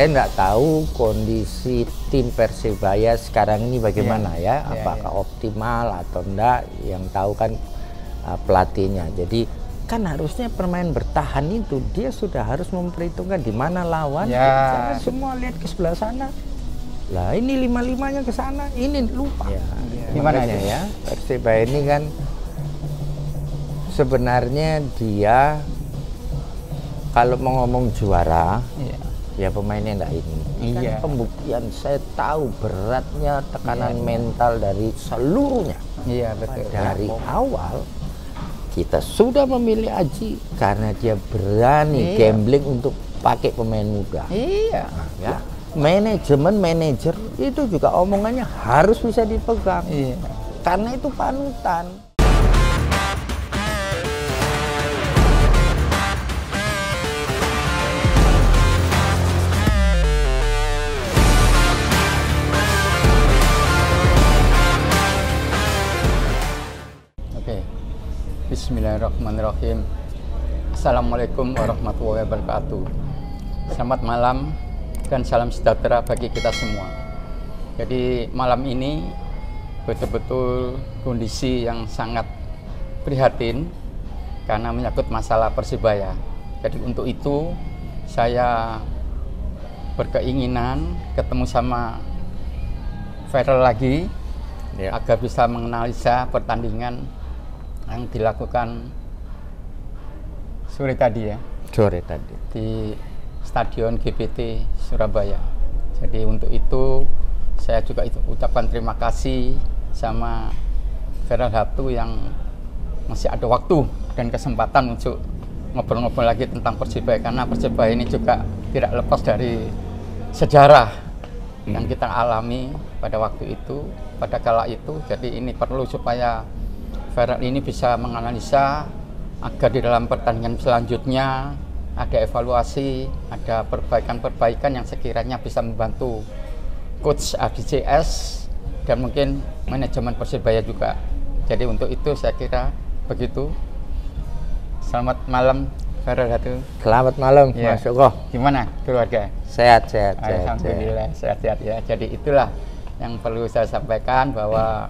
Saya nggak tahu kondisi tim Persebaya sekarang ini bagaimana apakah optimal atau enggak, yang tahu kan pelatihnya. Jadi kan harusnya permain bertahan itu dia sudah harus memperhitungkan di mana lawan. Jangan semua lihat ke sebelah sana. Lah ini lima-limanya ke sana, ini lupa. Gimana ya? Persebaya ini kan sebenarnya dia kalau mau ngomong juara, ya pemainnya enggak ini. Kan pembuktian saya tahu beratnya tekanan mental dari seluruhnya. Iya betul. Dari awal kita sudah memilih Aji karena dia berani gambling untuk pakai pemain muda. Iya. Ya. Manajer itu juga omongannya harus bisa dipegang. Iya. Karena itu panutan. Bismillahirrahmanirrahim. Assalamualaikum warahmatullahi wabarakatuh. Selamat malam dan salam sejahtera bagi kita semua. Jadi malam ini betul-betul kondisi yang sangat prihatin karena menyangkut masalah Persebaya. Jadi untuk itu saya berkeinginan ketemu sama Viral lagi agar bisa menganalisa pertandingan yang dilakukan sore tadi di Stadion GBT Surabaya. Jadi untuk itu saya juga ucapkan terima kasih sama Viral Hatu yang masih ada waktu dan kesempatan untuk ngobrol-ngobrol lagi tentang Persebaya, karena Persebaya ini juga tidak lepas dari sejarah yang kita alami pada waktu itu, pada kala itu. Jadi ini perlu supaya Viral ini bisa menganalisa agar di dalam pertandingan selanjutnya ada evaluasi, ada perbaikan-perbaikan yang sekiranya bisa membantu coach ABCS dan mungkin manajemen Persebaya juga. Jadi untuk itu saya kira begitu. Selamat malam Viral Hatu. Selamat malam Mas Joko. Gimana keluarga? Sehat. Alhamdulillah sehat ya. Jadi itulah yang perlu saya sampaikan, bahwa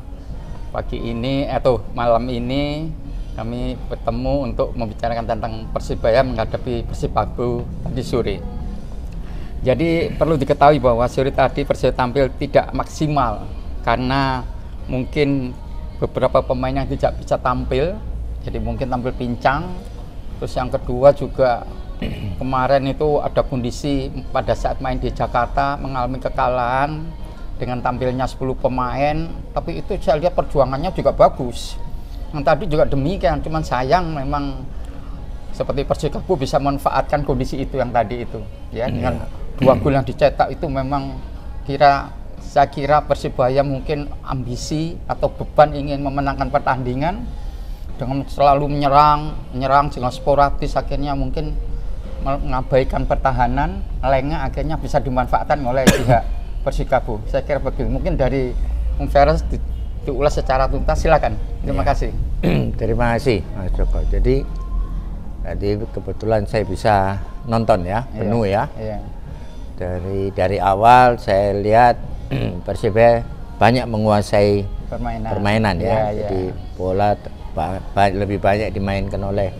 pagi ini atau malam ini kami bertemu untuk membicarakan tentang Persebaya menghadapi Persibabu tadi sore. Jadi perlu diketahui bahwa sore tadi Persebaya tampil tidak maksimal karena mungkin beberapa pemain yang tidak bisa tampil, jadi mungkin tampil pincang. Terus yang kedua juga kemarin itu ada kondisi pada saat main di Jakarta mengalami kekalahan dengan tampilnya 10 pemain, tapi itu saya lihat perjuangannya juga bagus. Yang tadi juga demikian, cuman sayang memang seperti Persikabo bisa memanfaatkan kondisi itu yang tadi itu, ya dengan 2 gol yang dicetak itu memang saya kira Persebaya mungkin ambisi atau beban ingin memenangkan pertandingan dengan selalu menyerang dengan sporadis, akhirnya mungkin mengabaikan pertahanan, lengah akhirnya bisa dimanfaatkan oleh pihak Persikabo. Saya kira begitu. Mungkin dari Viral diulas secara tuntas, silakan. Terima kasih. Terima kasih Mas Joko. Jadi tadi kebetulan saya bisa nonton penuh ya. Dari awal saya lihat Persebaya banyak menguasai permainan Jadi bola lebih banyak dimainkan oleh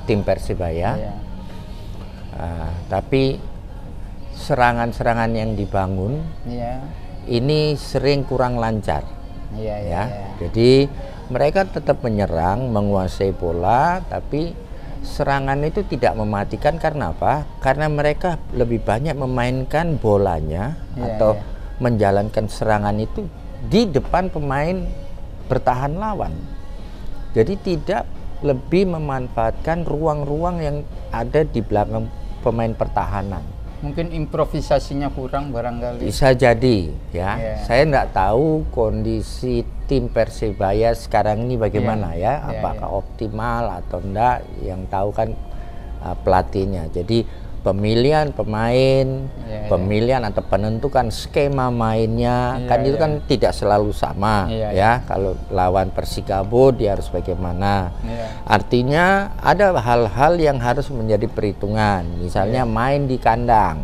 tim Persebaya. Tapi serangan-serangan yang dibangun ini sering kurang lancar. Jadi mereka tetap menyerang, menguasai bola, tapi serangan itu tidak mematikan. Karena apa? Karena mereka lebih banyak memainkan bolanya atau menjalankan serangan itu di depan pemain bertahan lawan. Jadi tidak lebih memanfaatkan ruang-ruang yang ada di belakang pemain pertahanan. Mungkin improvisasinya kurang barangkali. Bisa jadi Saya nggak tahu kondisi tim Persebaya sekarang ini bagaimana apakah optimal atau enggak, yang tahu kan pelatihnya. Jadi pemilihan pemain, pemilihan atau penentukan skema mainnya, kan itu kan tidak selalu sama ya. Kalau lawan Persikabo dia harus bagaimana. Artinya ada hal-hal yang harus menjadi perhitungan. Misalnya main di kandang.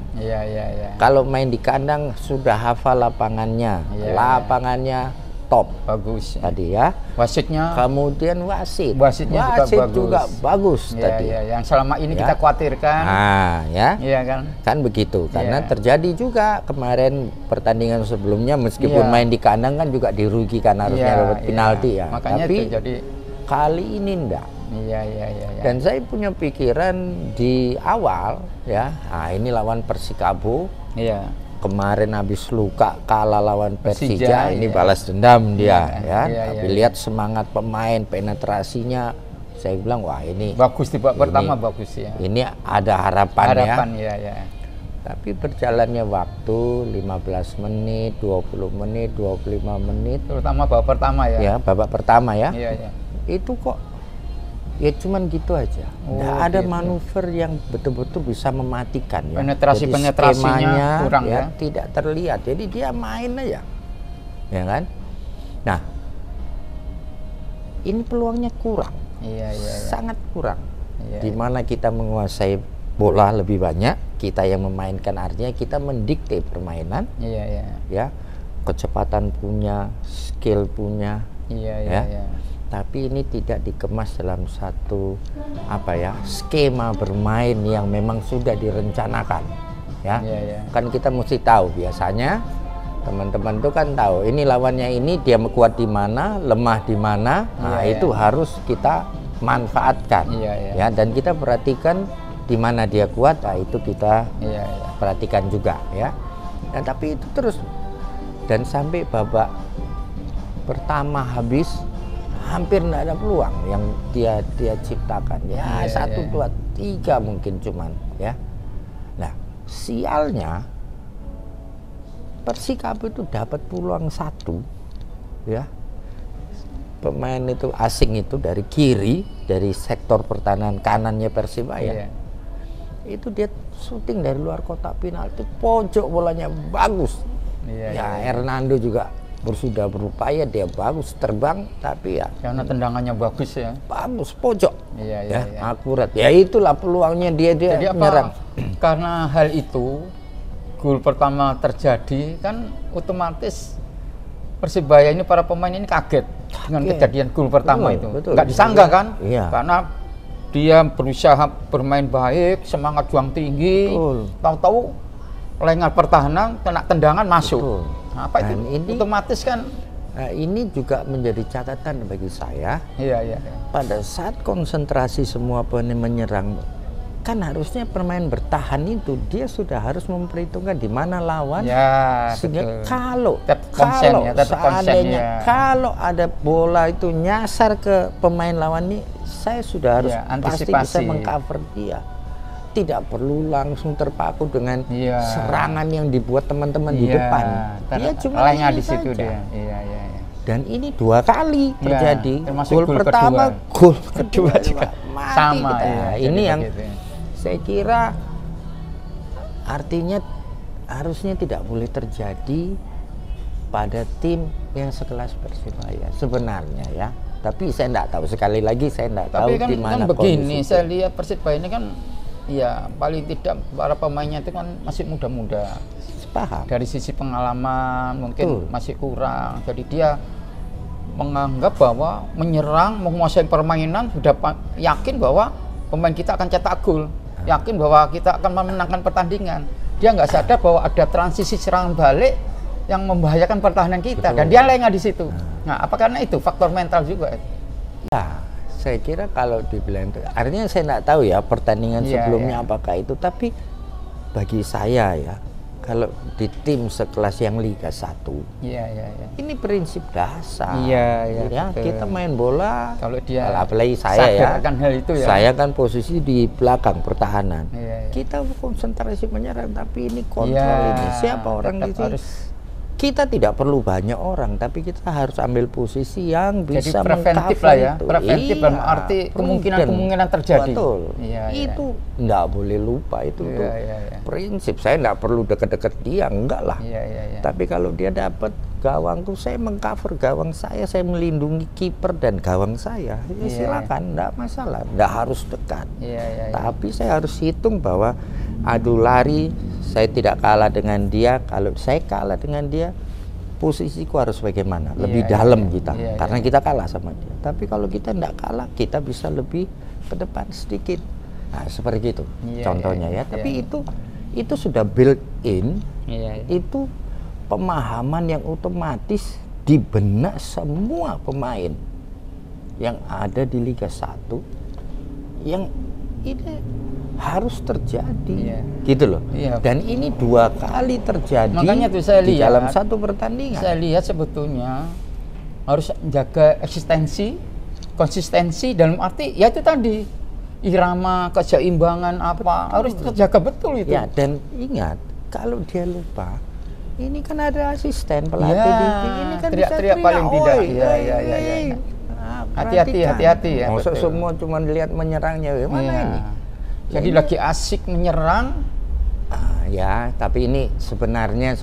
Kalau main di kandang sudah hafal lapangannya, lapangannya top, bagus tadi ya. Wasitnya, kemudian wasitnya juga bagus tadi. Yang selama ini kita khawatirkan. Iya kan begitu. Karena terjadi juga kemarin pertandingan sebelumnya meskipun main di kandang kan juga dirugikan harusnya dapat penalti ya. Makanya tapi terjadi kali ini enggak. Dan saya punya pikiran di awal ya. Nah, ini lawan Persikabo. Kemarin habis luka kalah lawan Persija, ini balas dendam dia tapi lihat semangat pemain, penetrasinya, saya bilang wah ini bagus di babak pertama, bagus ya. Ini ada harapan ya. Tapi berjalannya waktu 15 menit, 20 menit, 25 menit, terutama babak pertama ya. Ya, babak pertama ya. Itu kok ya cuman gitu aja. Nggak ada manuver yang betul-betul bisa mematikan ya. Penetrasinya kurang ya. Tidak terlihat. Jadi dia main aja. Ya kan? Nah, ini peluangnya kurang. Sangat kurang. Di mana kita menguasai bola lebih banyak, kita yang memainkan, artinya kita mendikte permainan. Ya. Kecepatan punya, skill punya. Tapi ini tidak dikemas dalam satu skema bermain yang memang sudah direncanakan kan kita mesti tahu. Biasanya teman-teman itu kan tahu ini lawannya ini, dia kuat di mana, lemah di mana. Itu harus kita manfaatkan ya, dan kita perhatikan di mana dia kuat, itu kita perhatikan juga ya. Nah, tapi itu terus, dan sampai babak pertama habis hampir tidak ada peluang yang dia ciptakan ya. 1, 2, 3 mungkin cuman ya. Nah, sialnya Persikabo itu dapat peluang 1 ya. Pemain itu asing itu dari kiri, dari sektor pertahanan kanannya Persibaya. Itu dia syuting dari luar kotak penalti, pojok bolanya bagus. Hernando juga sudah berupaya, dia bagus terbang, tapi ya karena tendangannya bagus ya. Bagus pojok. Akurat. Ya itulah peluangnya dia Jadi menyerang. Karena hal itu gol pertama terjadi kan otomatis Persibaya ini, para pemain ini kaget dengan kejadian gol pertama itu. Nggak disangka kan? Karena dia berusaha bermain baik, semangat juang tinggi, tahu-tahu lengah pertahanan kena tendangan masuk. Apa itu? Ini otomatis kan. Ini juga menjadi catatan bagi saya. Pada saat konsentrasi semua pemain menyerang, kan harusnya pemain bertahan itu dia sudah harus memperhitungkan di mana lawan. Sehingga kalau seandainya kalau ada bola itu nyasar ke pemain lawan ini, saya sudah harus pasti bisa mengcover dia. Tidak perlu langsung terpaku dengan serangan yang dibuat teman-teman di depan. Dia cuma di situ dia. Dan ini 2 kali terjadi. Gol pertama, gol kedua juga sama. Ini yang saya kira artinya harusnya tidak boleh terjadi pada tim yang sekelas Persibaya sebenarnya ya. Tapi saya tidak tahu, sekali lagi saya tidak tahu di mana begini. Saya lihat Persibaya ini kan ya paling tidak para pemainnya itu kan masih muda-muda. Paham. Dari sisi pengalaman mungkin masih kurang. Jadi dia menganggap bahwa menyerang, menguasai permainan, sudah yakin bahwa pemain kita akan cetak gol, yakin bahwa kita akan memenangkan pertandingan. Dia nggak sadar bahwa ada transisi serangan balik yang membahayakan pertahanan kita. Dan dia lengah di situ. Nah, apa karena itu faktor mental juga? Ya, saya kira kalau dibilang itu, artinya saya tidak tahu ya pertandingan sebelumnya apakah itu, tapi bagi saya ya, kalau di tim sekelas yang Liga 1, ini prinsip dasar. Kita main bola, kalau dia apalagi saya ya, hal itu ya, saya kan posisi di belakang pertahanan. Kita konsentrasi menyerang, tapi ini kontrol ini siapa orang itu? kita tidak perlu banyak orang, tapi kita harus ambil posisi yang bisa preventif lah ya, preventif dalam arti kemungkinan terjadi. Betul. Itu nggak boleh lupa itu tuh prinsip. Saya nggak perlu deket-deket dia, enggak lah. Tapi kalau dia dapat gawang tuh, saya mengcover gawang saya melindungi kiper dan gawang saya. Silakan, nggak masalah, nggak harus dekat. Tapi saya harus hitung bahwa adu lari saya tidak kalah dengan dia. Kalau saya kalah dengan dia, posisiku harus bagaimana? Lebih dalam kita, karena kita kalah sama dia. Tapi kalau kita tidak kalah, kita bisa lebih ke depan sedikit. Nah, seperti itu contohnya ya. Tapi itu sudah built in. Itu pemahaman yang otomatis di benak semua pemain yang ada di Liga 1, yang ini harus terjadi, gitu loh. Dan ini 2 kali terjadi. Makanya tuh saya lihat dalam satu pertandingan. Saya lihat sebetulnya harus jaga konsistensi dalam arti ya itu tadi irama, keseimbangan apa harus terjaga betul itu. Ya, dan ingat kalau dia lupa, ini kan ada asisten pelatih ini kan teriak-teriak paling tidak. Hati-hati ya. Maksud semua cuma lihat menyerangnya, mana ini? Jadi lagi asik menyerang. Ya, tapi ini sebenarnya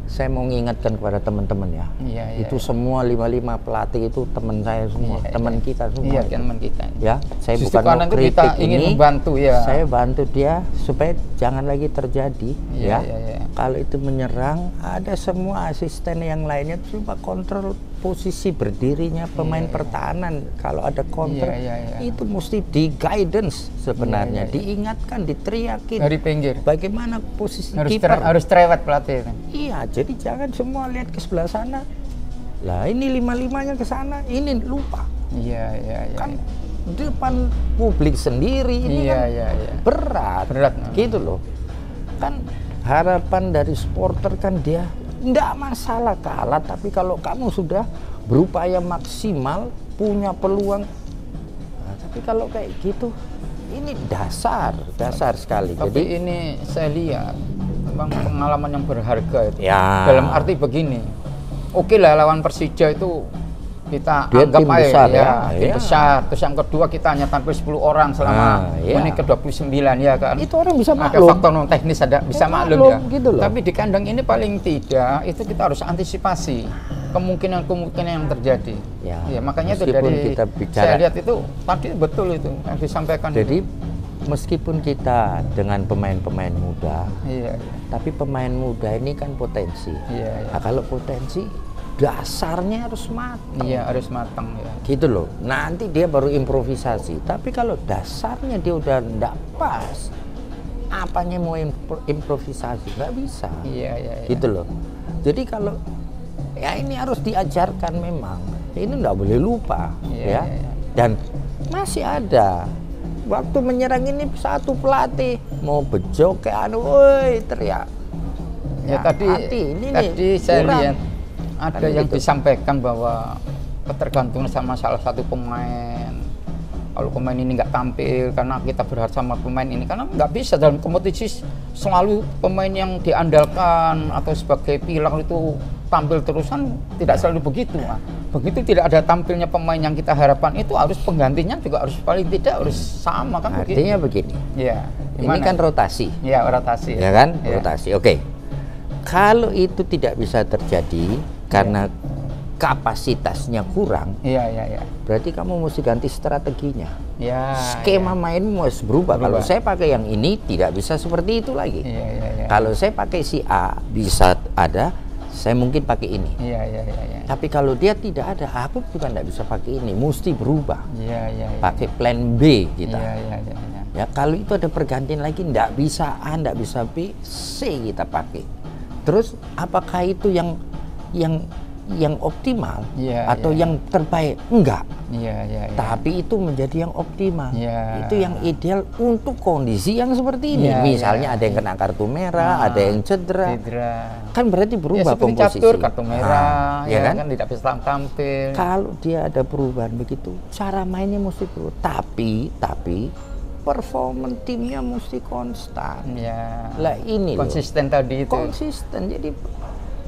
saya mau mengingatkan kepada teman-teman ya. Itu semua 55 pelatih itu teman saya semua, teman kita semua. Teman kita. Ya, saya bukan mau kritik, kita ingin membantu ya. Saya bantu dia supaya jangan lagi terjadi. Kalau itu menyerang, ada semua asisten yang lainnya coba kontrol posisi berdirinya pemain pertahanan. Kalau ada counter itu mesti di guidance sebenarnya, diingatkan, diteriakin dari pinggir. Bagaimana posisi kiper? Harus cerewet pelatih. Iya, jadi jangan semua lihat ke sebelah sana. Lah ini 55-nya ke sana, ini lupa. Kan depan publik sendiri ini kan berat gitu loh. Kan harapan dari supporter kan dia nggak masalah kalah, tapi kalau kamu sudah berupaya maksimal, punya peluang. Nah, tapi kalau kayak gitu, ini dasar sekali. Tapi jadi ini saya lihat memang pengalaman yang berharga itu. Dalam arti begini, oke lah lawan Persija itu kita dia anggap tim besar tim besar. Terus yang kedua kita hanya tampil 10 orang selama menit ke-29 ya kan. Itu orang bisa maklum. Ada faktor non teknis bisa maklum ya. Gitu loh. Tapi di kandang ini paling tidak itu kita harus antisipasi kemungkinan yang terjadi. Ya makanya itu dari kita bicara, saya lihat itu tadi betul itu yang disampaikan. Jadi meskipun kita dengan pemain-pemain muda, tapi pemain muda ini kan potensi. Nah, kalau potensi dasarnya harus matang. Harus matang ya. Gitu loh. Nanti dia baru improvisasi. Tapi kalau dasarnya dia udah enggak pas, apanya mau improvisasi? Nggak bisa. Gitu loh. Jadi kalau ya ini harus diajarkan memang. Ini nggak boleh lupa Dan masih ada. Waktu menyerang ini satu pelatih mau bejo kayak woi teriak. Tadi saya lihat ada yang disampaikan bahwa ketergantungan sama salah satu pemain. Kalau pemain ini nggak tampil karena kita berharap sama pemain ini, karena nggak bisa dalam kompetisi selalu pemain yang diandalkan atau sebagai pilar itu tampil terusan, tidak selalu begitu. Begitu tidak ada tampilnya pemain yang kita harapkan, itu harus penggantinya juga harus paling tidak harus sama kan. Artinya begini. Ini kan rotasi. Rotasi. Ya kan? Rotasi. Oke. Kalau itu tidak bisa terjadi karena kapasitasnya kurang, berarti kamu mesti ganti strateginya. Skema mainmu harus berubah. Kalau saya pakai yang ini tidak bisa seperti itu lagi. Kalau saya pakai si A bisa ada, saya mungkin pakai ini. Tapi kalau dia tidak ada, aku juga tidak bisa pakai ini. Mesti berubah. Pakai plan B kita. Ya, kalau itu ada pergantian lagi, tidak bisa A, tidak bisa B, C kita pakai. Terus apakah itu yang optimal atau yang terbaik? Enggak. Tapi itu menjadi yang optimal. Itu yang ideal untuk kondisi yang seperti ini. Misalnya ada yang kena kartu merah, ada yang cedera. Kan berarti berubah komposisi. Catur, kartu merah, kan tidak bisa tampil. Kalau dia ada perubahan begitu, cara mainnya mesti berubah. Tapi performa timnya mesti konstan. Lah ini konsisten loh. Tadi itu. Konsisten. Jadi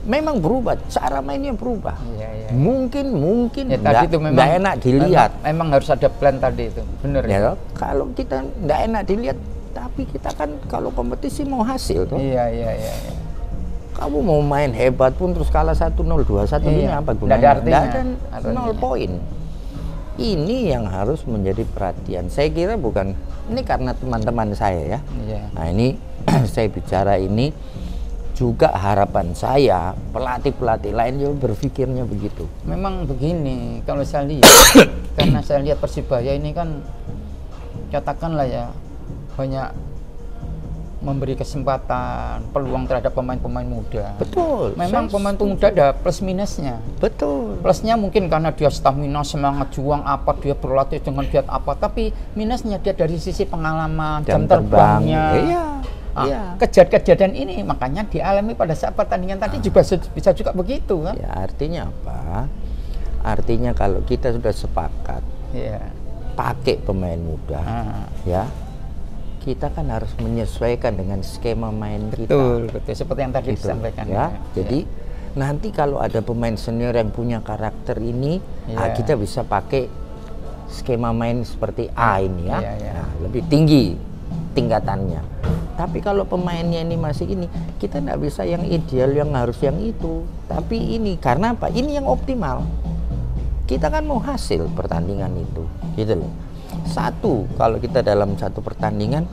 memang berubah, cara mainnya berubah. Mungkin ya, nggak enak dilihat. Memang harus ada plan tadi itu, bener ya. Kalau kita nggak enak dilihat, tapi kita kan kalau kompetisi mau hasil tuh. Iya. Kamu mau main hebat pun terus kalah 1-0, 2-1 ini apa gunanya? Nggak ada 0 poin. Ini yang harus menjadi perhatian. Saya kira bukan ini karena teman-teman saya ya. Nah ini saya bicara ini juga harapan saya pelatih-pelatih lain juga berpikirnya begitu. Memang begini kalau saya lihat, karena saya lihat Persibaya ini kan katakanlah ya banyak memberi kesempatan, peluang terhadap pemain-pemain muda. Betul. Memang pemain muda ada plus minusnya. Betul. Plusnya mungkin karena dia stamina, semangat juang apa, dia berlatih dengan giat apa. Tapi minusnya dia dari sisi pengalaman, jam terbangnya. Kejadian ini makanya dialami pada saat pertandingan tadi juga bisa juga begitu kan? Ya, artinya apa? Artinya kalau kita sudah sepakat, pakai pemain muda, ya. Kita kan harus menyesuaikan dengan skema main kita. Betul. Seperti yang tadi disampaikan. Ya. Jadi nanti kalau ada pemain senior yang punya karakter ini, kita bisa pakai skema main seperti A ini ya. Nah, lebih tinggi tingkatannya. Tapi kalau pemainnya ini masih ini, kita nggak bisa yang ideal, yang harus yang itu. Tapi ini karena apa? Ini yang optimal. Kita kan mau hasil pertandingan itu, gitu loh. Satu, kalau kita dalam satu pertandingan,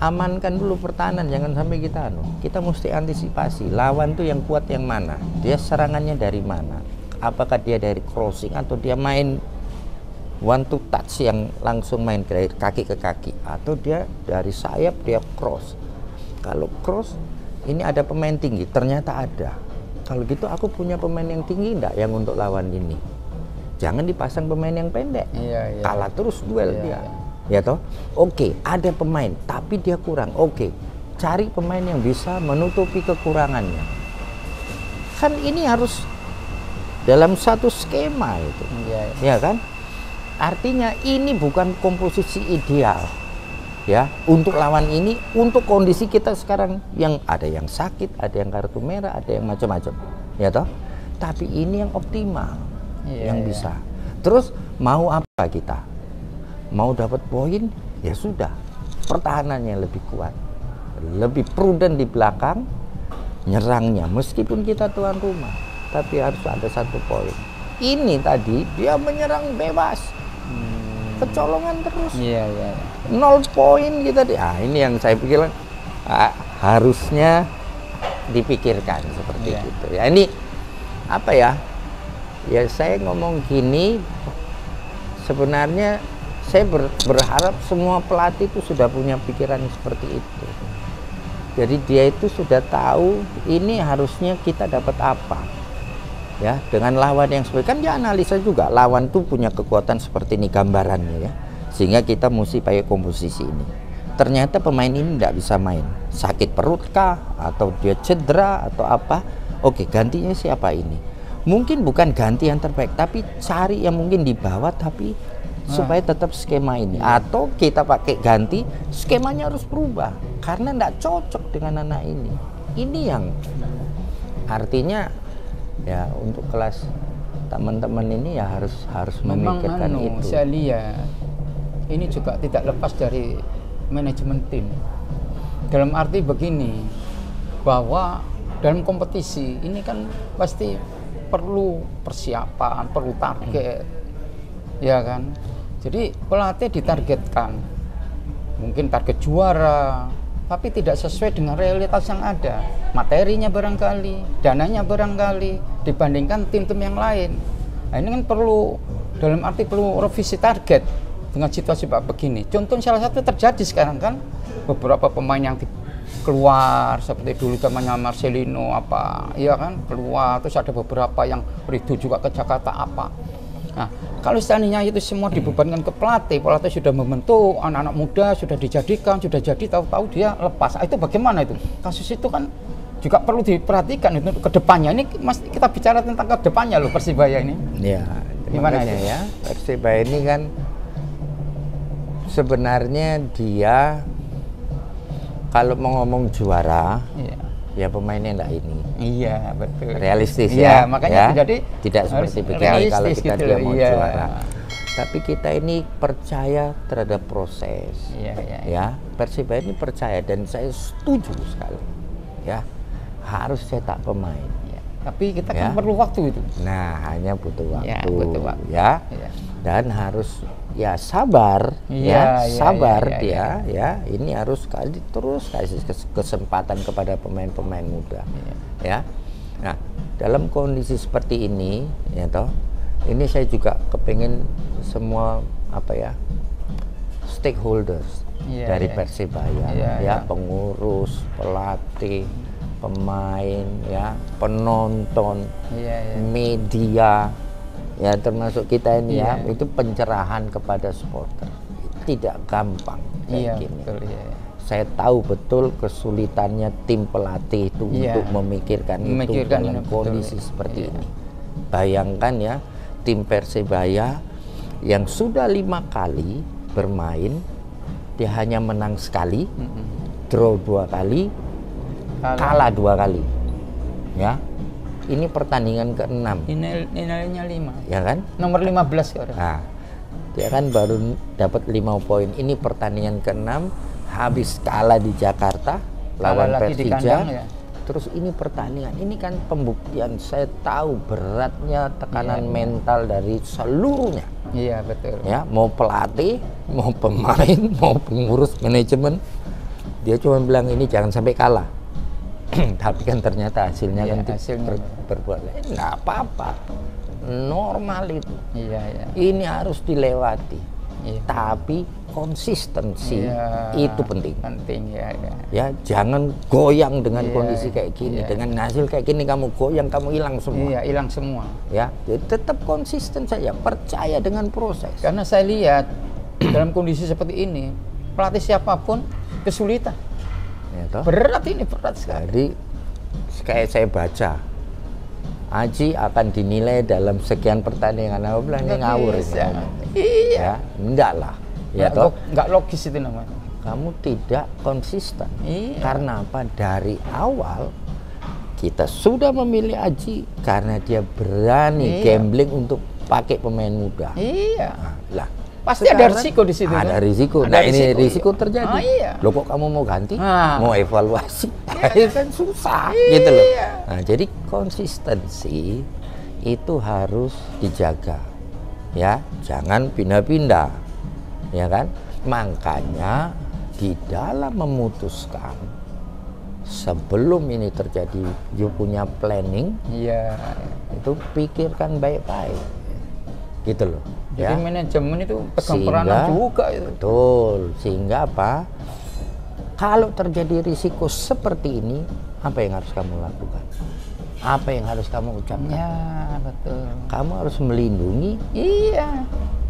amankan dulu pertahanan, jangan sampai kita mesti antisipasi lawan tuh yang kuat yang mana, dia serangannya dari mana, apakah dia dari crossing atau dia main one to touch yang langsung main dari kaki ke kaki, atau dia dari sayap dia cross. Kalau cross ini ada pemain tinggi, ternyata ada. Kalau gitu aku punya pemain yang tinggi enggak yang untuk lawan ini? Jangan dipasang pemain yang pendek, kalah terus duel dia, ya toh. Oke, ada pemain tapi dia kurang. Oke, cari pemain yang bisa menutupi kekurangannya. Kan ini harus dalam satu skema itu, ya kan? Artinya ini bukan komposisi ideal, ya. Untuk lawan ini, untuk kondisi kita sekarang yang ada yang sakit, ada yang kartu merah, ada yang macam-macam, ya toh. Tapi ini yang optimal. Yang bisa. Terus mau apa kita? Mau dapat poin? Ya sudah. Pertahanannya lebih kuat, lebih prudent di belakang, nyerangnya meskipun kita tuan rumah, tapi harus ada 1 poin. Ini tadi dia menyerang bebas, kecolongan terus. 0 poin kita. Ini yang saya pikir harusnya dipikirkan seperti itu. Ya ini apa ya? Ya saya ngomong gini, sebenarnya saya berharap semua pelatih itu sudah punya pikiran seperti itu. Jadi dia itu sudah tahu ini harusnya kita dapat apa, ya dengan lawan yang seperti, kan dia analisa juga lawan tuh punya kekuatan seperti ini gambarannya ya, sehingga kita mesti pakai komposisi ini. Ternyata pemain ini tidak bisa main, sakit perut kah, atau dia cedera atau apa? Oke, gantinya siapa ini? Mungkin bukan ganti yang terbaik, tapi cari yang mungkin di bawah tapi supaya tetap skema ini. Atau kita pakai ganti, skemanya harus berubah karena tidak cocok dengan anak ini. Ini yang artinya ya untuk kelas teman-teman ini ya harus memikirkan itu. Saya lihat ini juga tidak lepas dari manajemen tim. Dalam arti begini, bahwa dalam kompetisi ini kan pasti perlu persiapan, perlu target, ya kan. Jadi pelatih ditargetkan, mungkin target juara, tapi tidak sesuai dengan realitas yang ada. Materinya barangkali, dananya barangkali dibandingkan tim-tim yang lain. Nah ini kan perlu, dalam arti perlu revisi target dengan situasi begini. Contoh salah satu terjadi sekarang kan, beberapa pemain yang keluar seperti dulu zamannya Marcelino apa, iya kan, keluar, terus ada beberapa yang Ridho juga ke Jakarta apa. Nah, kalau seandainya itu semua dibebankan ke pelatih sudah membentuk anak-anak muda, sudah dijadikan, sudah jadi, tahu-tahu dia lepas. Nah, itu bagaimana itu? Kasus itu kan juga perlu diperhatikan itu ke depannya. Ini Mas, kita bicara tentang ke depannya loh Persibaya ini. Ya, gimana ya? Persibaya ini kan sebenarnya dia kalau mau ngomong juara, ya pemainnya enggak ini. Iya, betul. Realistis ya. ya. Makanya jadi tidak seperti begini kalau kita gitu dia mau iya. juara. Tapi kita ini percaya terhadap proses. Ya, Persibaya ini percaya dan saya setuju sekali. Ya, harus cetak pemain. Ya. Tapi kita kan perlu waktu itu. Nah, hanya butuh waktu. Ya, butuh waktu. Ya. Dan harus ya sabar, sabar dia. Ini harus terus kasih kesempatan kepada pemain-pemain muda. Ya. Nah, dalam kondisi seperti ini, ya toh, ini saya juga kepengen semua stakeholders dari Persibaya, pengurus, pelatih, pemain, penonton, media, termasuk kita ini itu pencerahan kepada supporter tidak gampang kayak gini. Betul, Saya tahu betul kesulitannya tim pelatih itu untuk memikirkan itu dalam kondisi seperti ini. Bayangkan ya, tim Persibaya yang sudah 5 kali bermain, dia hanya menang sekali, draw 2 kali, kalah 2 kali. Ya. Ini pertandingan ke-6. Nilainya 5. Ya kan? Nomor 15 sekarang. Nah, dia kan baru dapat 5 poin. Ini pertandingan ke-6, habis kalah di Jakarta lawan Persija. Terus ini pertandingan, ini kan pembuktian saya tahu beratnya tekanan mental dari seluruhnya. Iya, betul. Ya, mau pelatih, mau pemain, mau pengurus manajemen. Dia cuma bilang ini jangan sampai kalah. Tapi kan ternyata hasilnya kan berbuat lain. Nggak apa-apa, normal itu. Ini harus dilewati. Tapi konsistensi itu penting. Ya, jangan goyang dengan kondisi kayak gini. Dengan hasil kayak gini kamu goyang, kamu hilang semua. Hilang semua. Ya, jadi tetap konsisten saja, percaya dengan proses. Karena saya lihat dalam kondisi seperti ini, pelatih siapapun kesulitan. Berat sekali. Jadi kayak saya baca, Aji akan dinilai dalam sekian pertandingan. Aku bilang ini ngawur. Iya. Enggak lah. Enggak logis itu namanya. Kamu tidak konsisten. Karena apa? Dari awal kita sudah memilih Aji karena dia berani gambling untuk pakai pemain muda. Lah. Pasti sekarang ada risiko di situ. Ada risiko. Nah, ini risiko terjadi. Loh, kok kamu mau ganti? Mau evaluasi? Itu kan susah, gitu loh. Nah, jadi konsistensi itu harus dijaga. Ya, jangan pindah-pindah. Ya kan? Makanya di dalam memutuskan sebelum ini terjadi, you punya planning. Itu pikirkan baik-baik. Gitu loh. Jadi manajemen itu pegang peranan juga itu. Betul. Sehingga apa? Kalau terjadi risiko seperti ini, apa yang harus kamu lakukan? Apa yang harus kamu ucapkan? Ya, betul. Kamu harus melindungi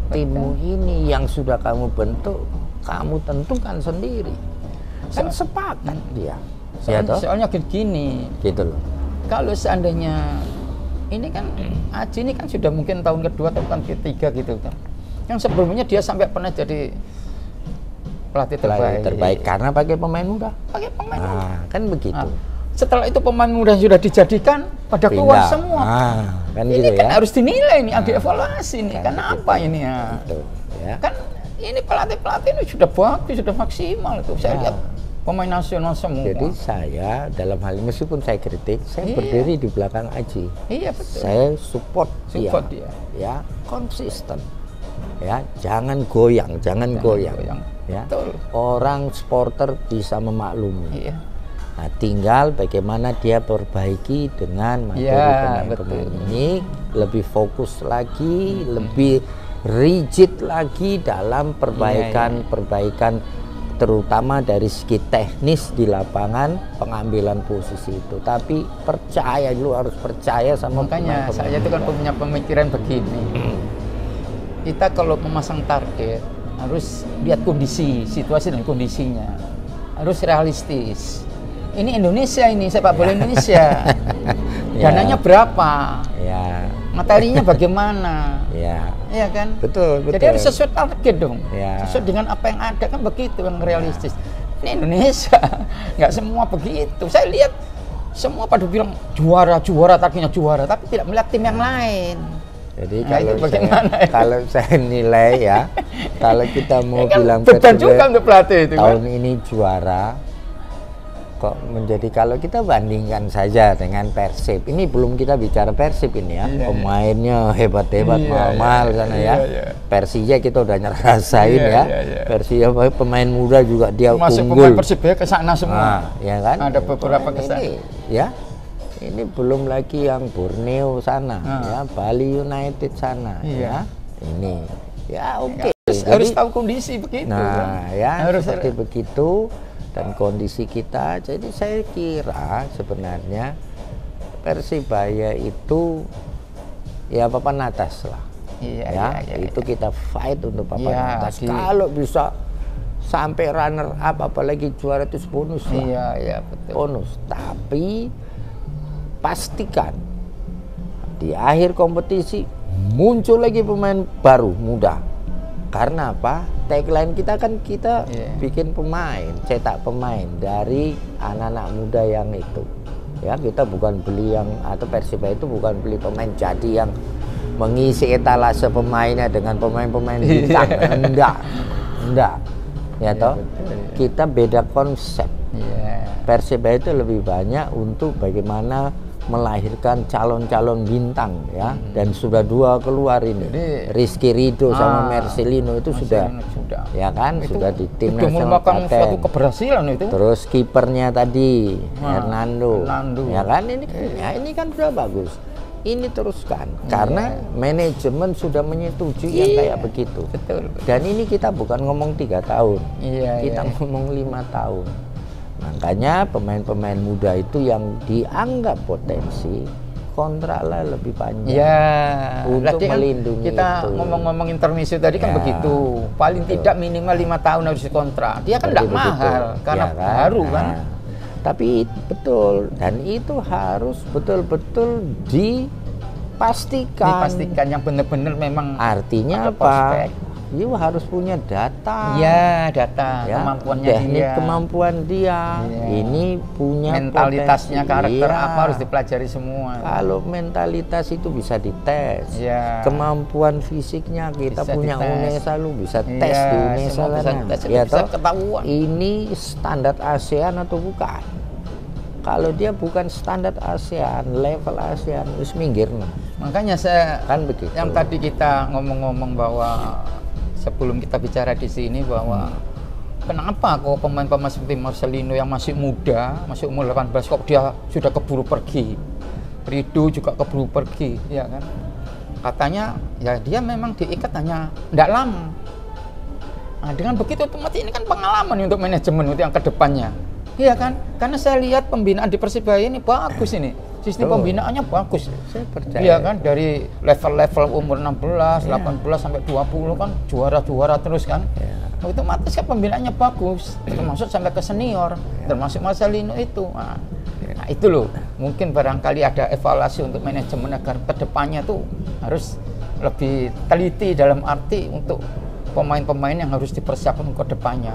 timmu ini yang sudah kamu bentuk, kamu tentukan sendiri. Kan sepakat dia. Soalnya gini. Gitu loh. Kalau seandainya ini kan Aji ini kan sudah mungkin tahun kedua atau tahun ketiga gitu kan. Yang sebelumnya dia sampai pernah jadi pelatih terbaik karena pakai pemain muda. Kan begitu. Setelah itu pemain muda sudah dijadikan pada keluar semua. Kan ini gitu kan harus dinilai nih, dievaluasi nih. Kenapa gitu. Ini ya? Kan ini pelatih ini sudah bagus, sudah maksimal itu. Saya lihat pemain nasional semua. Jadi saya dalam hal ini meskipun saya kritik, saya berdiri di belakang Aji. Betul. Saya support dia. Ya, konsisten. Ya, jangan goyang. Ya. Betul. Orang supporter bisa memaklumi. Nah, tinggal bagaimana dia perbaiki dengan materi pemain-pemain ini, lebih fokus lagi, lebih rigid lagi dalam perbaikan terutama dari segi teknis di lapangan, pengambilan posisi itu. Tapi percaya dulu, harus percaya sama makanya saya itu kan punya pemikiran begini. Kita kalau memasang target harus lihat kondisi, situasi dan kondisinya. Harus realistis. Ini Indonesia, ini sepak bola Indonesia. Dananya berapa? Materinya bagaimana? Iya kan? Betul. Jadi harus sesuai target dong. Sesuai dengan apa yang ada kan begitu, yang realistis. Ini Indonesia, nggak semua begitu. Saya lihat semua pada bilang juara targetnya juara, tapi tidak melihat tim yang lain. Jadi kalau saya nilai ya, kalau kita mau bilang beban juga untuk pelatih itu tahun ini juara, kok menjadi kalau kita bandingkan saja dengan Persib, ini belum kita bicara Persib ini ya, pemainnya hebat-hebat, mahal-mahal sana ya. Persija kita udah rasain ya. Persija pemain muda juga dia masuk unggul. Pemain Persib ya ke sana semua. Ya kan? Ada beberapa kesana. Ya. Ini belum lagi yang Borneo sana, ya, Bali United sana, ya. Ini, ya oke. Harus tahu kondisi begitu. Nah, ya harus seperti begitu dan kondisi kita. Jadi saya kira sebenarnya Persibaya itu ya papan atas lah. Itu kita fight untuk papan atas. Kalau bisa sampai runner up, apalagi juara itu bonus lah. Betul. Bonus. Tapi pastikan di akhir kompetisi muncul lagi pemain baru muda. Karena apa? Tagline kita kan bikin pemain, cetak pemain dari anak-anak muda yang itu. Ya, kita bukan beli yang atau Persibaya itu bukan beli pemain jadi yang mengisi etalase pemainnya dengan pemain-pemain bintang. Enggak. Ya toh? Kita beda konsep. Persibaya itu lebih banyak untuk bagaimana melahirkan calon-calon bintang ya, dan sudah 2 keluar ini. Jadi, Rizky Ridho sama Marcelino itu sudah ya kan, itu, sudah di tim nasional suatu keberhasilan itu. Terus kipernya tadi Hernando ya kan, ini kan sudah bagus. Ini teruskan karena manajemen sudah menyetujui yang kayak begitu. Betul. Dan ini kita bukan ngomong 3 tahun, kita ngomong 5 tahun. Makanya pemain-pemain muda itu yang dianggap potensi kontraknya lebih panjang untuk melindungi kita ngomong-ngomong intermezzo tadi kan begitu, paling tidak minimal 5 tahun harus dikontrak. Dia kan tidak mahal karena baru kan. Tapi betul, dan itu harus betul-betul dipastikan yang benar-benar memang artinya apa? You harus punya data. Data. Kemampuannya teknik kemampuan dia. Ini punya mentalitasnya, karakter apa harus dipelajari semua. Kalau mentalitas itu bisa dites. Kemampuan fisiknya kita bisa punya UNESA, lu bisa tes di UNESA bisa ketahuan. Ini standar ASEAN atau bukan? Kalau dia bukan standar ASEAN, level ASEAN, terus minggir. Makanya saya kan begitu. Yang tadi kita ngomong-ngomong bahwa sebelum kita bicara di sini bahwa kenapa kok pemain-pemain seperti Marcelino yang masih muda, masih umur 18 kok dia sudah keburu pergi. Ridho juga keburu pergi, ya kan? Katanya ya dia memang diikat hanya tidak lama. Nah, dengan begitu otomatis ini kan pengalaman untuk manajemen untuk yang kedepannya. Iya kan? Karena saya lihat pembinaan di Persibaya ini bagus ini. Sistem pembinaannya bagus. Saya percaya. Iya kan, dari level-level umur 16, 18 sampai 20 kan juara-juara terus kan. Nah, otomatis kan pembinaannya bagus. Termasuk sampai ke senior, termasuk Marcelino itu. Nah, itu loh. Mungkin barangkali ada evaluasi untuk manajemen agar kedepannya tuh harus lebih teliti dalam arti untuk pemain-pemain yang harus dipersiapkan ke depannya.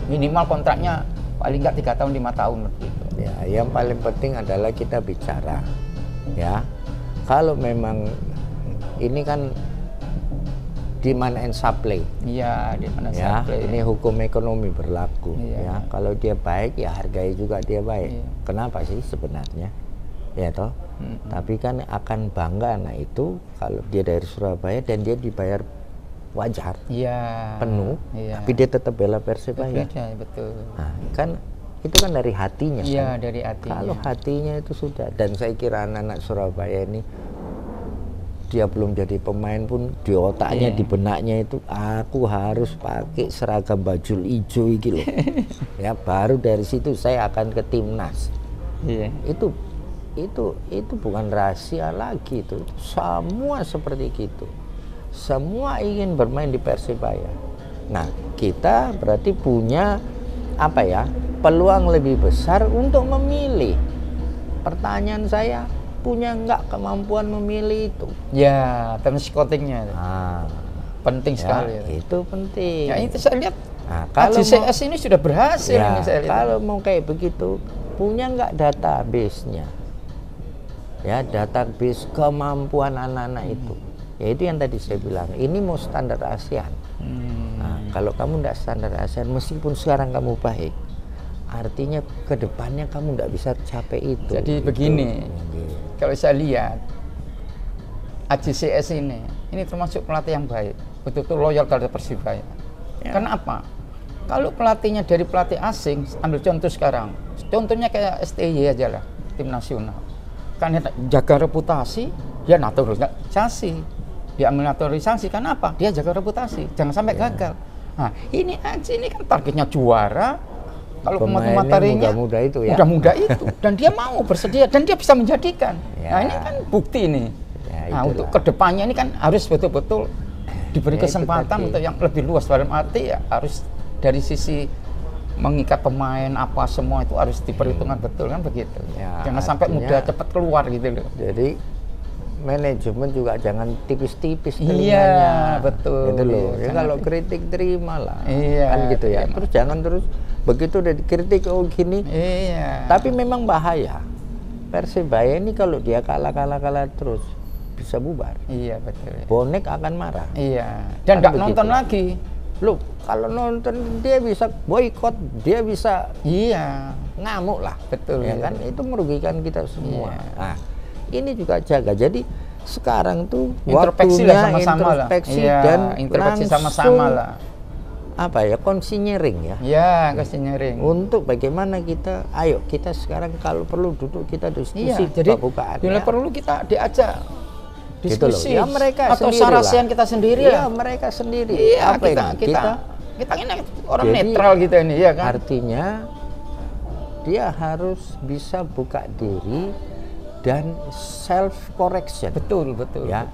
Minimal kontraknya paling nggak 3 tahun 5 tahun gitu. Ya, yang paling penting adalah kita bicara, ya. Kalau memang ini kan demand and supply. Iya, demand and supply. Ini hukum ekonomi berlaku. Ya, kalau dia baik, ya hargai juga dia baik. Kenapa sih sebenarnya? Ya toh. Tapi kan akan bangga anak itu kalau dia dari Surabaya dan dia dibayar wajar, penuh, tapi dia tetap bela Persibaya. Betul. Nah, kan itu kan dari hatinya. Dari hatinya. Kalau hatinya itu sudah, dan saya kira anak-anak Surabaya ini dia belum jadi pemain pun di otaknya, di benaknya itu aku harus pakai seragam baju hijau iki loh. Ya, baru dari situ saya akan ke timnas. Itu bukan rahasia lagi, itu semua seperti itu. Semua ingin bermain di Persibaya. Nah, kita berarti punya peluang lebih besar untuk memilih. Pertanyaan saya, punya nggak kemampuan memilih itu? Ya, term scoutingnya penting sekali. Itu penting. Ya, itu saya lihat. Nah, kalau CS ini sudah berhasil. Ini saya lihat. Kalau mau kayak begitu, punya nggak database-nya? Ya, database kemampuan anak-anak itu. Ya itu yang tadi saya bilang, ini mau standar ASEAN. Nah, kalau kamu nggak standar ASEAN, meskipun sekarang kamu baik, artinya kedepannya kamu nggak bisa capai itu. Jadi begini, kalau saya lihat AJCS ini termasuk pelatih yang baik, betul-betul loyal terhadap Persibaya. Ya. Karena apa? Kalau pelatihnya dari pelatih asing, ambil contoh sekarang, contohnya kayak STY aja lah, tim nasional. Kan jaga reputasi, dia naturalisasi. Dia ambil naturalisasi, karena apa? Dia jaga reputasi, jangan sampai gagal. Nah, ini kan targetnya juara. Kalau materinya muda itu ya. Muda itu, dan dia mau bersedia, dan dia bisa menjadikan. Ya. Nah, ini kan bukti nih. Ya, nah, untuk kedepannya ini kan harus betul-betul diberi kesempatan untuk yang lebih luas, dalam arti ya harus dari sisi mengikat pemain apa semua itu harus diperhitungkan betul kan begitu. Ya, jangan sampai muda cepat keluar gitu loh. Jadi manajemen juga jangan tipis-tipis telinganya. Iya, betul. Gitu loh. Ya, kalau kritik terimalah. Iya, kan gitu ya. Terus jangan terus begitu udah dikritik oh gini. Iya. Tapi memang bahaya. Persibaya ini kalau dia kalah terus bisa bubar. Iya, betul. Bonek akan marah. Iya. Dan nggak nonton lagi. Loh, kalau nonton dia bisa boikot, dia bisa ngamuk lah. Betul. Ya kan? Itu merugikan kita semua. Iya. Nah, ini juga jaga. Jadi sekarang tuh introspeksi waktunya introspeksi dan introspeksi sama-sama lah. Apa ya, konsinyering ya? Ya, konsinyering. Untuk bagaimana kita, ayo kita sekarang kalau perlu duduk kita diskusi buka-bukaan. Bila perlu kita diajak diskusi. Gitu ya, mereka atau sarasian kita sendiri ya, mereka sendiri. Iya, kita ini orang netral gitu ini, ya kan? Artinya dia harus bisa buka diri dan self correction. Betul ya.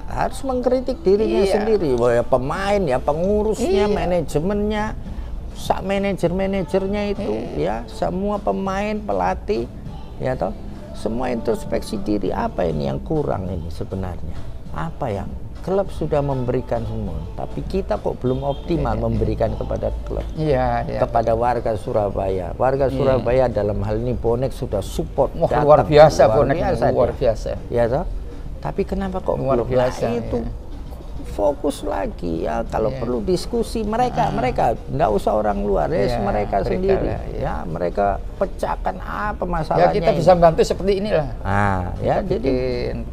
Harus mengkritik dirinya sendiri, ya pemain ya, pengurusnya, manajemennya, manajernya itu ya, semua pemain, pelatih ya toh, semua introspeksi diri, apa ini yang kurang ini sebenarnya, apa yang klub sudah memberikan semua, tapi kita kok belum optimal memberikan kepada klub, kepada warga Surabaya. Warga Surabaya dalam hal ini Bonek sudah support, luar biasa, Bonek luar biasa. Ya toh, tapi kenapa kok luar biasa? Itu fokus lagi ya, kalau perlu diskusi mereka nggak usah orang luar ya, mereka sendiri ya, mereka pecahkan apa masalahnya. Ya, kita bisa bantu seperti inilah. Nah, ya jadi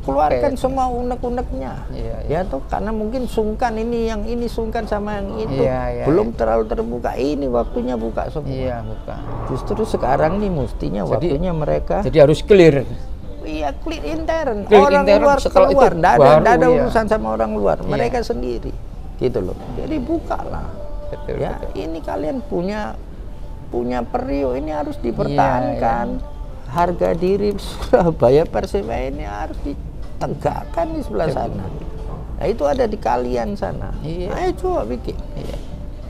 keluarkan semua unek-uneknya. Ya tuh, karena mungkin sungkan yang ini sungkan sama yang itu. Belum terlalu terbuka, ini waktunya buka semua. Iya, buka. Justru sekarang nih mestinya waktunya mereka. Jadi harus clear. Iya, clear intern. Orang luar keluar, tidak ada urusan sama orang luar, mereka sendiri, gitu loh. Jadi bukalah. Betul. Ini kalian punya Priok, ini harus dipertahankan. Harga diri Surabaya Persibaya ini harus ditegakkan di sebelah sana. Nah, itu ada di kalian sana. Ayo coba bikin.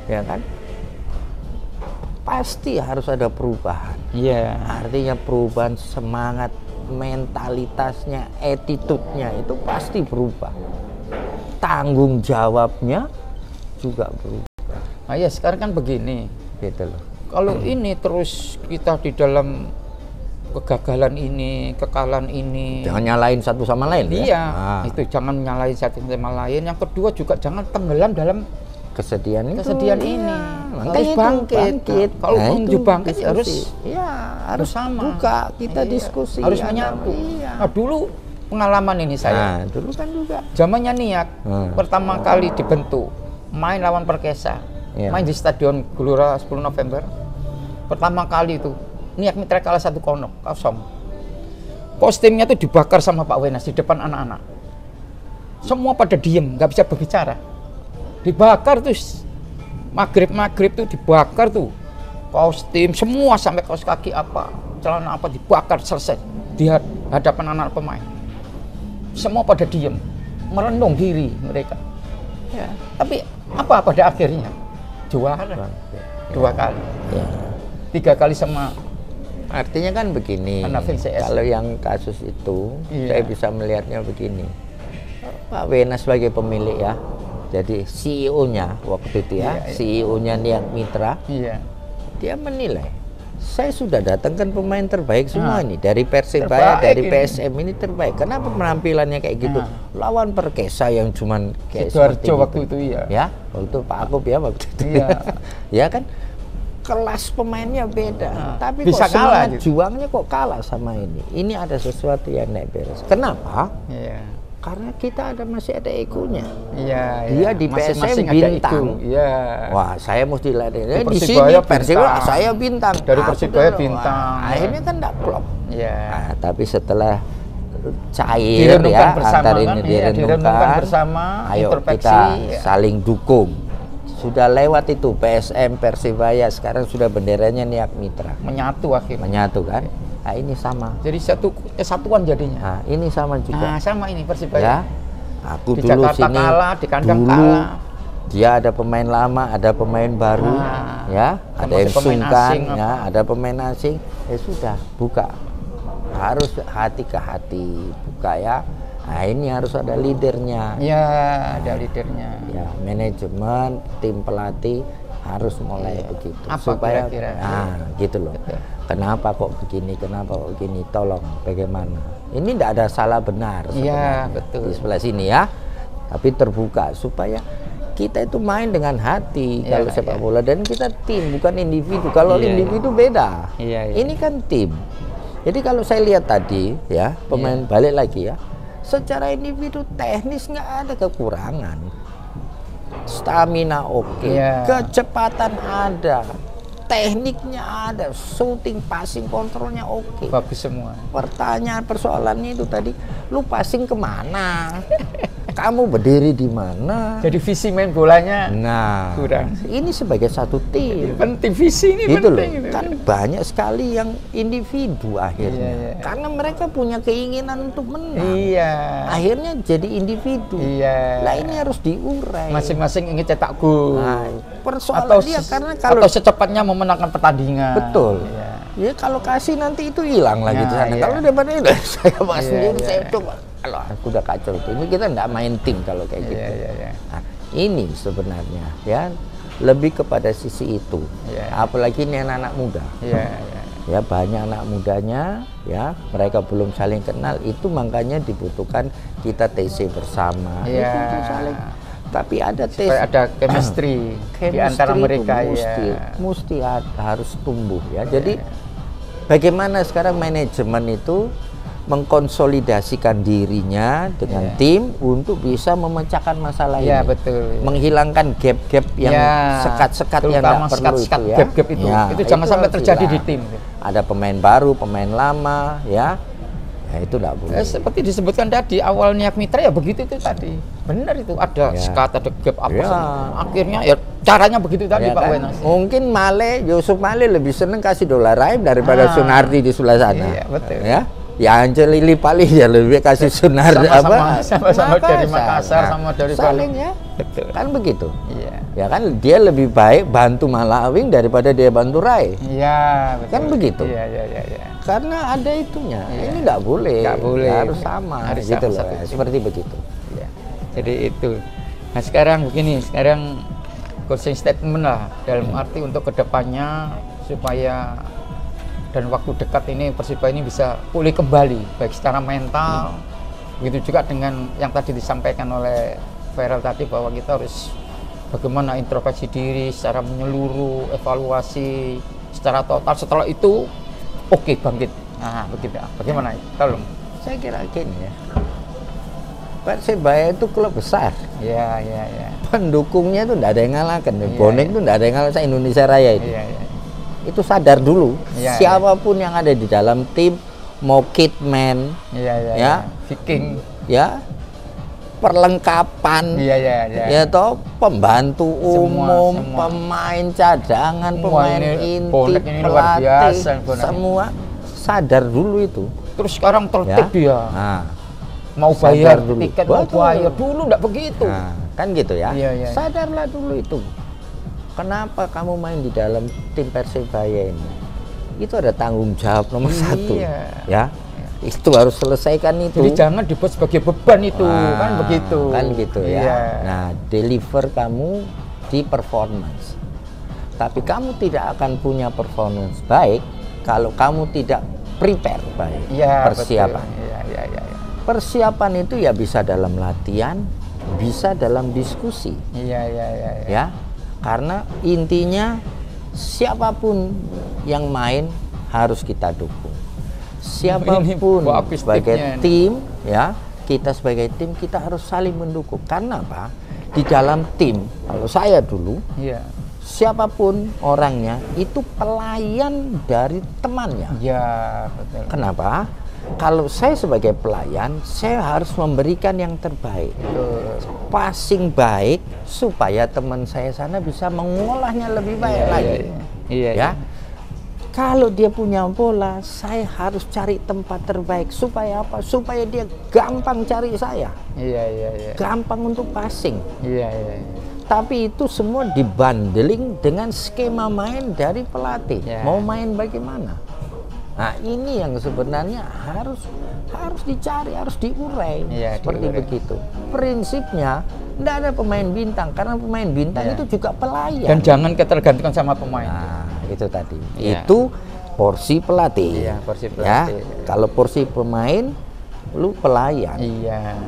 Ya kan? Pasti harus ada perubahan. Artinya perubahan semangat, mentalitasnya, attitude-nya itu pasti berubah. Tanggung jawabnya juga berubah. Nah ya, sekarang kan begini, gitu loh. Kalau ini terus kita di dalam kegagalan ini, kekalahan ini, jangan nyalain satu sama lain. Itu jangan nyalain satu sama lain. Yang kedua juga jangan tenggelam dalam kesedihan ini. Harus bangkit. Kalau menuju bangkit harus sama. Buka, kita diskusi. Harus menyatu. Nah, dulu pengalaman ini saya. Dulu kan juga. Zamannya Niat pertama kali dibentuk, main lawan Perkesa, main di Stadion Gelora 10 November. Pertama kali itu Niat Mitra kalah 1-0. Kostumnya itu dibakar sama Pak Wenas di depan anak-anak. Semua pada diem, nggak bisa berbicara. Dibakar tuh, maghrib tuh dibakar tuh, kostum semua sampai kaos kaki apa, celana apa dibakar, selesai di hadapan anak pemain. Semua pada diem, merenung diri mereka. Tapi apa pada akhirnya? Juara 2 kali, 3 kali sama. Artinya kan begini, kalau yang kasus itu saya bisa melihatnya begini, Pak Wenas sebagai pemilik ya. Jadi CEO-nya waktu itu CEO-nya Niat Mitra, dia menilai saya sudah datangkan pemain terbaik semua nih dari Persebaya, dari PSM ini terbaik. Kenapa penampilannya kayak gitu? Lawan Perkesa yang cuman kayak Sidoarjo waktu itu ya. Ya, waktu Pak Akub ya waktu itu. Iya. Ya kan? Kelas pemainnya beda, tapi bisa kok kalah gitu. Juangnya kok kalah sama ini. Ini ada sesuatu yang naik beres. Kenapa? Iya. Karena kita masih ada egonya. Iya. Dia di PSM bintang. Iya. Wah, saya mesti latih. Di Persibaya sini Persibaya saya bintang. Dari Persibaya bintang. Akhirnya kan enggak klop. Iya. Nah, tapi setelah cair ya antar ini direnungkan bersama, ayo introspeksi, kita saling dukung. Sudah lewat itu PSM Persibaya, sekarang sudah benderanya Niak Mitra. Menyatu akhirnya. Menyatu kan? Nah, ini sama. Jadi satuan jadinya. Nah, ini sama juga. Nah, sama ini Persibaya. Ya. Aku di dulu Jakarta sini kalah, di kandang dulu kalah. Dia ada pemain lama, ada pemain baru, ya. Ada yang sungkan, ya, ada pemain asing. Ya sudah, buka. Harus hati ke hati, buka ya. Nah, ini harus ada leadernya. Ya, ada leadernya. Ya, manajemen, tim pelatih harus mulai begitu. Apa supaya kira-kira? Nah, gitu loh. Betul. Kenapa kok begini? Kenapa kok begini? Tolong bagaimana? Ini tidak ada salah benar. Iya, betul. Di sebelah sini ya. Tapi terbuka supaya kita itu main dengan hati kalau sepak bola, dan kita tim bukan individu. Kalau individu beda. Ini kan tim. Jadi kalau saya lihat tadi ya, pemain balik lagi ya. Secara individu teknis nggak ada kekurangan, stamina oke, kecepatan ada, tekniknya ada, shooting, passing, kontrolnya oke, bagus semua. Persoalannya itu tadi, lu passing kemana? Kamu berdiri di mana? Jadi visi main bolanya kurang. Ini sebagai satu tim. Penting visi ini gitu penting. Loh. Kan banyak sekali yang individu akhirnya. Karena mereka punya keinginan untuk menang. Akhirnya jadi individu. Lah ini harus diurai. Masing-masing ingin cetak gol. Nah, persoalan dia karena kalau atau secepatnya memenangkan pertandingan. Betul. Ya kalau kasih nanti itu hilang lagi di sana. Kalau daripada itu saya bahas sendiri, saya coba. Kalau aku udah kacau itu, ini kita nggak main tim kalau kayak gitu. Nah, ini sebenarnya ya lebih kepada sisi itu. Apalagi ini anak-anak muda. Ya banyak anak mudanya, ya mereka belum saling kenal. Itu makanya dibutuhkan kita TC bersama. Itu saling. Tapi ada tes. Supaya ada chemistry di antara mereka. Mesti harus tumbuh ya. Jadi bagaimana sekarang manajemen itu mengkonsolidasikan dirinya dengan tim untuk bisa memecahkan masalah ini. Betul. Menghilangkan gap-gap yang sekat-sekat yang tidak perlu itu ya. Gap-gap itu jangan sampai terjadi di tim. Ada pemain baru, pemain lama ya. Itu tidak boleh. Seperti disebutkan tadi awal Niak Mitra ya begitu itu tadi. Benar itu ada sekat, ada gap apa semua. Akhirnya ya caranya begitu tadi Pak Wenas. Mungkin Yusuf Male lebih seneng kasih dolar Raim daripada Sunardi di sebelah sana. Iya, betul. Ya. Ya Angelili paling ya lebih kasih Sunardi sama dari Makassar sama dari saling ya. Betul. Kan begitu. Ya kan dia lebih baik bantu Malawing daripada dia bantu Rai. Iya, betul. Kan begitu. Iya. Karena ada itunya. Ini enggak boleh. Harus sama gitu loh. Seperti begitu. Iya. Jadi itu. Nah, sekarang begini, closing statement lah dalam arti untuk kedepannya supaya dan waktu dekat ini Persibaya ini bisa pulih kembali baik secara mental, begitu juga dengan yang tadi disampaikan oleh Viral tadi bahwa kita harus bagaimana introspeksi diri secara menyeluruh, evaluasi secara total. Setelah itu bangkit. Nah, begitu. Bagaimana? Tolong. Saya kira gini ya. Persibaya itu klub besar. Iya. Pendukungnya itu tidak ada yang ngalahkan. Bonek itu tidak ada yang ngalahkan Indonesia Raya itu. Itu sadar dulu. Siapapun yang ada di dalam tim, mau kitman, Viking, perlengkapan, ya toh pembantu umum, pemain cadangan, pemain inti, pelatih, semua sadar dulu itu. Terus sekarang tertib dia. Mau bayar tiket, mau bayar dulu enggak begitu. Kan gitu ya. Sadarlah dulu itu. Kenapa kamu main di dalam tim Persibaya ini? Itu ada tanggung jawab nomor satu, ya. Itu harus selesaikan itu. Jadi jangan dibuat sebagai beban itu, kan begitu. Kan gitu ya. Nah, deliver kamu di performance. Tapi kamu tidak akan punya performance baik kalau kamu tidak prepare baik. Ya, persiapan. Ya. Persiapan itu ya bisa dalam latihan, bisa dalam diskusi. Ya. Karena intinya siapapun yang main harus kita dukung. Siapapun sebagai tim, ya, kita sebagai tim kita harus saling mendukung. Karena apa? Di dalam tim, kalau saya dulu, siapapun orangnya itu pelayan dari temannya. Ya, betul. Kenapa? Kalau saya sebagai pelayan, saya harus memberikan yang terbaik. Passing baik supaya teman saya sana bisa mengolahnya lebih baik lagi. Ya. Kalau dia punya bola, saya harus cari tempat terbaik supaya apa? Supaya dia gampang cari saya. Gampang untuk passing. Tapi itu semua dibandeling dengan skema main dari pelatih. Mau main bagaimana? Nah, ini yang sebenarnya harus dicari, harus diurai. Seperti begitu. Prinsipnya tidak ada pemain bintang, karena pemain bintang itu juga pelayan. Dan jangan ketergantungan sama pemain. Nah, itu tadi. Itu porsi pelatih. Porsi pelatih. Kalau porsi pemain, lu pelayan.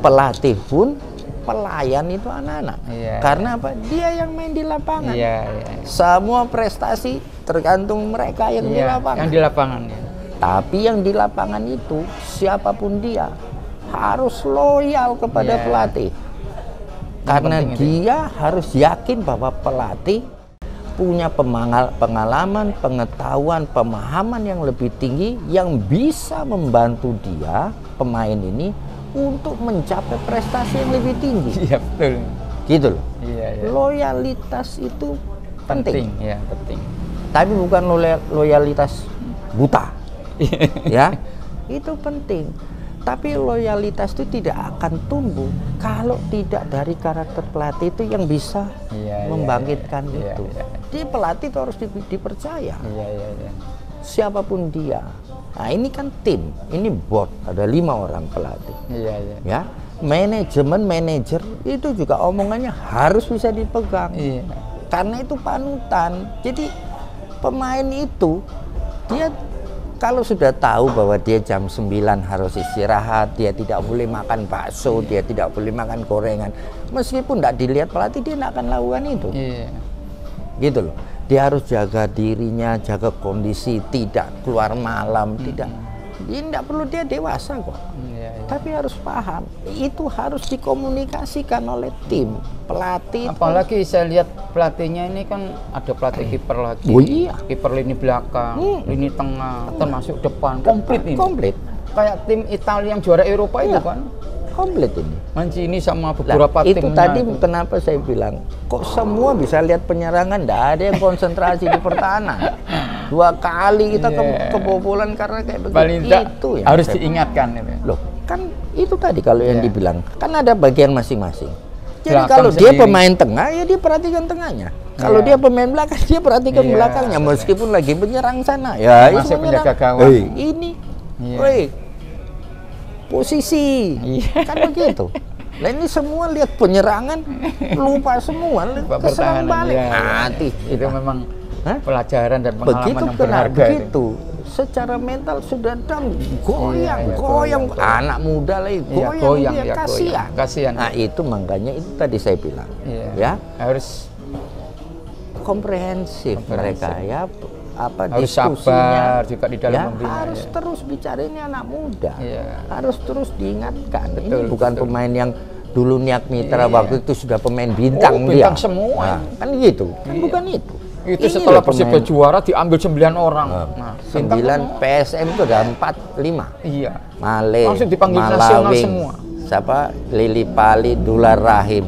Pelatih pun pelayan itu anak-anak. Karena apa? Dia yang main di lapangan. Semua prestasi tergantung mereka yang di lapangan. Yang di lapangan. Tapi yang di lapangan itu siapapun dia harus loyal kepada pelatih. Karena dia harus yakin bahwa pelatih punya pengalaman, pengetahuan, pemahaman yang lebih tinggi yang bisa membantu dia, pemain ini, untuk mencapai prestasi yang lebih tinggi. Iya, betul. Gitu loh. Loyalitas itu penting. Penting. Tapi bukan loyalitas buta. Ya, itu penting. Tapi loyalitas itu tidak akan tumbuh kalau tidak dari karakter pelatih itu yang bisa membangkitkan itu. Dia pelatih itu harus dipercaya. Siapapun dia. Nah, ini kan tim, ini board, ada 5 orang pelatih. Ya, manajemen manajer itu juga omongannya harus bisa dipegang. Karena itu panutan. Jadi pemain itu dia kalau sudah tahu bahwa dia jam 9 harus istirahat, dia tidak boleh makan bakso, dia tidak boleh makan gorengan. Meskipun tidak dilihat pelatih, dia tidak akan lakukan itu. Gitu loh. Dia harus jaga dirinya, jaga kondisi, tidak keluar malam, tidak. Ini tidak perlu, dia dewasa kok. Tapi harus paham, itu harus dikomunikasikan oleh tim, pelatih. Apalagi saya lihat pelatihnya ini kan ada pelatih kiper lagi. Kiper lini belakang, lini tengah, termasuk depan, komplit ini. Komplit. Kayak tim Italia yang juara Eropa itu kan. Komplit ini. Mancini sama beberapa tim. Itu tadi kenapa saya bilang, kok semua bisa lihat penyerangan, tidak ada yang konsentrasi di pertahanan. 2 kali kita kebobolan karena kayak begitu. Paling itu yang harus diingatkan. Loh, kan itu tadi kalau yang dibilang, kan ada bagian masing-masing. Jadi Belakang kalau dia sendiri. Pemain tengah, ya dia perhatikan tengahnya. Kalau dia pemain belakang, dia perhatikan belakangnya. Meskipun lagi menyerang sana, ya masih itu penjaga gawang. Ini, posisi, kan begitu. Nah, ini semua lihat penyerangan, lupa semua, keserang balik, mati. Itu memang pelajaran dan pengalaman begitu yang berharga. Begitu. Secara mental sudah down, goyang, anak muda lagi goyang, dia kasihan. Nah, itu makanya itu tadi saya bilang, ya harus komprehensif mereka, ya harus diskusinya sabar juga di dalam membina, harus terus bicara. Ini anak muda, harus terus diingatkan. Ini bukan pemain yang dulu Niak Mitra waktu itu sudah pemain bintang, bintang semua. Kan gitu, kan bukan itu. Itu ini setelah Persib juara diambil 9 orang. Nah, 9 PSM itu ada 4-5. Male, langsung dipanggil nasional Malawing, semua. Siapa? Lili Pali, Dular Rahim.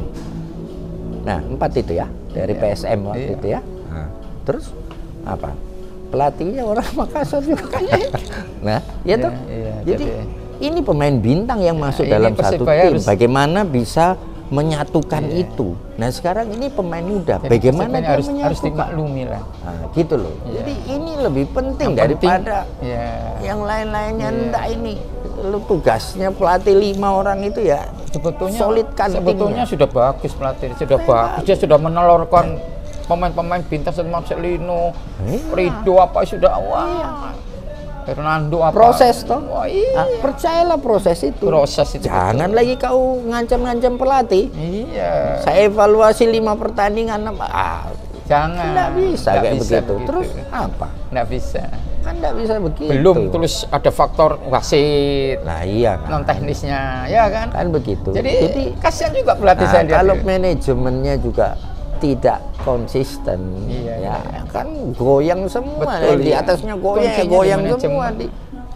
Nah, 4 itu ya dari PSM waktu itu ya. Nah, terus apa? Pelatihnya orang Makassar juga. Nah, ya tuh. Jadi ini pemain bintang yang masuk dalam satu tim. Bagaimana bisa menyatukan itu. Nah, sekarang ini pemain muda, bagaimana dia menyatukan? Harus dimaklumi lah. Nah, gitu loh. Jadi ini lebih penting daripada yang lain-lainnya. Enggak, ini lu tugasnya pelatih 5 orang itu ya sebetulnya solidkan. Sebetulnya sudah bagus pelatih, sudah bagus. Dia sudah menelurkan pemain-pemain bintang seperti Marcelino, Ridho apa sudah Fernando apa. Proses toh. Percayalah proses itu. Jangan lagi kau ngancam-ngancam pelatih. Iya. Saya evaluasi 5 pertandingan. Jangan. Nggak bisa kayak begitu. Terus apa? Nggak bisa. Kan nggak bisa begitu. Belum terus ada faktor wasit. Nah iya kan. Non teknisnya, ya kan? Kan begitu. Jadi kasihan juga pelatih saya. Kalau manajemennya juga tidak konsisten, kan goyang semua. Betul, di atasnya goyang semua.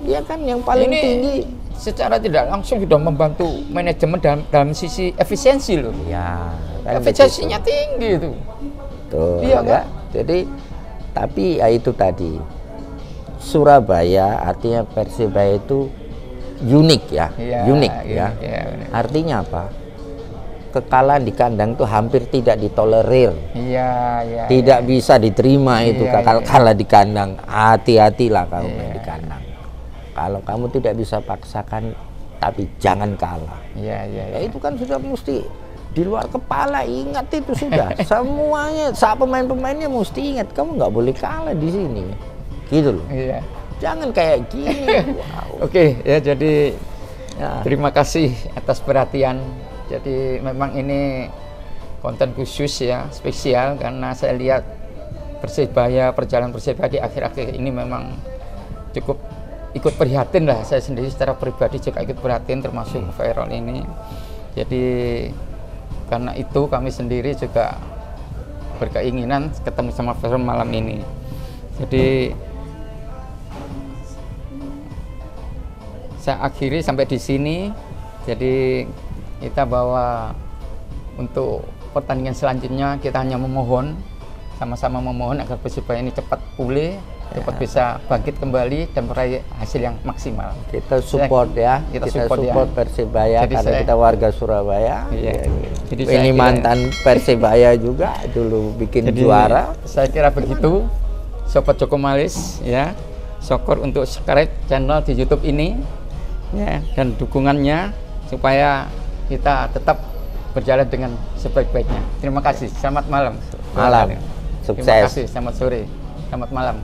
Dia kan yang paling tinggi. Secara tidak langsung sudah membantu manajemen dalam sisi efisiensi loh. Ya, kan efisiensinya tinggi itu. Tuh, iya kan? Jadi, tapi ya itu tadi. Surabaya artinya Persebaya itu unik ya, unik ya. Artinya apa? Kekalahan di kandang itu hampir tidak ditolerir. Tidak bisa diterima itu kalah di kandang. Hati-hatilah kamu main di kandang. Kalau kamu tidak bisa paksakan, tapi jangan kalah. Ya itu kan sudah mesti di luar kepala, ingat itu sudah. Semuanya, saat pemainnya mesti ingat, kamu nggak boleh kalah di sini. Gitu loh. Jangan kayak gini. Oke, ya jadi terima kasih atas perhatian. Jadi memang ini konten khusus ya, spesial karena saya lihat perjalanan Persebaya di akhir-akhir ini memang cukup ikut prihatin lah. Saya sendiri secara pribadi juga ikut prihatin termasuk viral ini. Jadi karena itu kami sendiri juga berkeinginan ketemu sama viral malam ini. Jadi saya akhiri sampai di sini. Jadi kita bawa untuk pertandingan selanjutnya, kita hanya memohon, sama-sama memohon agar Persebaya ini cepat pulih, cepat bisa bangkit kembali dan meraih hasil yang maksimal. Kita support kita support Persebaya karena kita warga Surabaya. Jadi ini mantan Persebaya juga dulu bikin juara. Saya kira begitu, Sobat Jokomalis ya. Syukur untuk subscribe channel di YouTube ini ya, dan dukungannya supaya kita tetap berjalan dengan sebaik-baiknya. Terima kasih. Selamat malam. Sukses. Terima kasih. Selamat sore. Selamat malam.